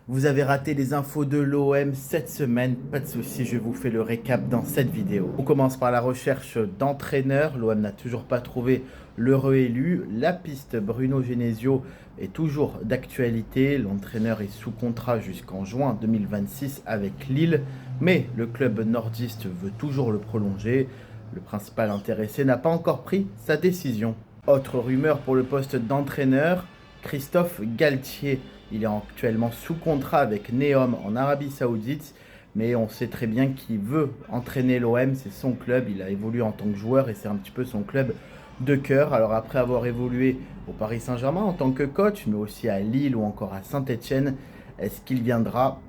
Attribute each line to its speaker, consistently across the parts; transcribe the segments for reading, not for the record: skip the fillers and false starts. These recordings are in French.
Speaker 1: Vous avez raté les infos de l'OM cette semaine, pas de souci, je vous fais le récap dans cette vidéo. On commence par la recherche d'entraîneur. L'OM n'a toujours pas trouvé l'heureux élu. La piste Bruno Genesio est toujours d'actualité. L'entraîneur est sous contrat jusqu'en juin 2026 avec Lille, mais le club nordiste veut toujours le prolonger. Le principal intéressé n'a pas encore pris sa décision. Autre rumeur pour le poste d'entraîneur, Christophe Galtier. Il est actuellement sous contrat avec Neom en Arabie Saoudite, mais on sait très bien qu'il veut entraîner l'OM, c'est son club, il a évolué en tant que joueur et c'est un petit peu son club de cœur. Alors après avoir évolué au Paris Saint-Germain en tant que coach, mais aussi à Lille ou encore à Saint-Etienne, est-ce qu'il viendra?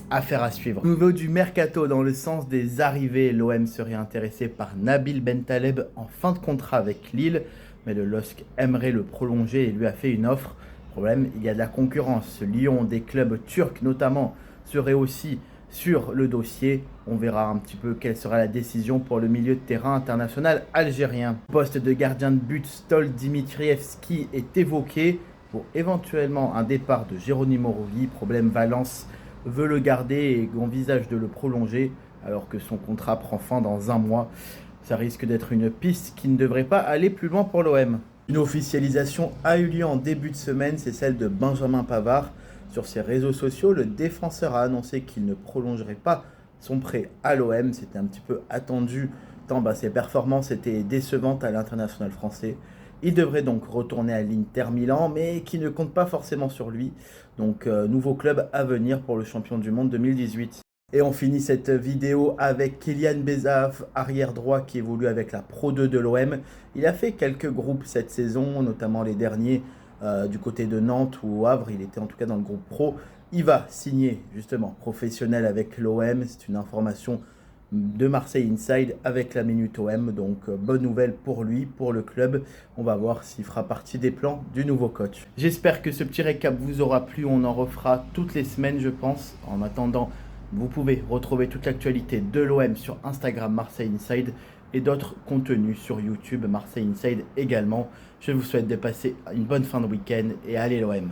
Speaker 1: Affaire à suivre. Au niveau du mercato, dans le sens des arrivées, l'OM serait intéressé par Nabil Bentaleb en fin de contrat avec Lille, mais le LOSC aimerait le prolonger et lui a fait une offre. Problème, il y a de la concurrence. Lyon, des clubs turcs notamment, seraient aussi sur le dossier. On verra un petit peu quelle sera la décision pour le milieu de terrain international algérien. Poste de gardien de but, Stol Dimitrievski est évoqué pour éventuellement un départ de Geronimo Rulli. Problème, Valence veut le garder et envisage de le prolonger alors que son contrat prend fin dans un mois. Ça risque d'être une piste qui ne devrait pas aller plus loin pour l'OM. Une officialisation a eu lieu en début de semaine, c'est celle de Benjamin Pavard. Sur ses réseaux sociaux, le défenseur a annoncé qu'il ne prolongerait pas son prêt à l'OM. C'était un petit peu attendu tant ses performances étaient décevantes à l'international français. Il devrait donc retourner à l'Inter Milan, mais qui ne compte pas forcément sur lui. Donc, nouveau club à venir pour le champion du monde 2018. Et on finit cette vidéo avec Kylian Bezaf, arrière droit qui évolue avec la Pro 2 de l'OM. Il a fait quelques groupes cette saison, notamment les derniers du côté de Nantes ou au Havre. Il était en tout cas dans le groupe Pro. Il va signer justement professionnel avec l'OM. C'est une information de Marseille Inside avec la Minute OM. Donc bonne nouvelle pour lui, pour le club. On va voir s'il fera partie des plans du nouveau coach. J'espère que ce petit récap vous aura plu. On en refera toutes les semaines, je pense. En attendant, vous pouvez retrouver toute l'actualité de l'OM sur Instagram Marseille Inside et d'autres contenus sur YouTube Marseille Inside également. Je vous souhaite de passer une bonne fin de week-end et allez l'OM.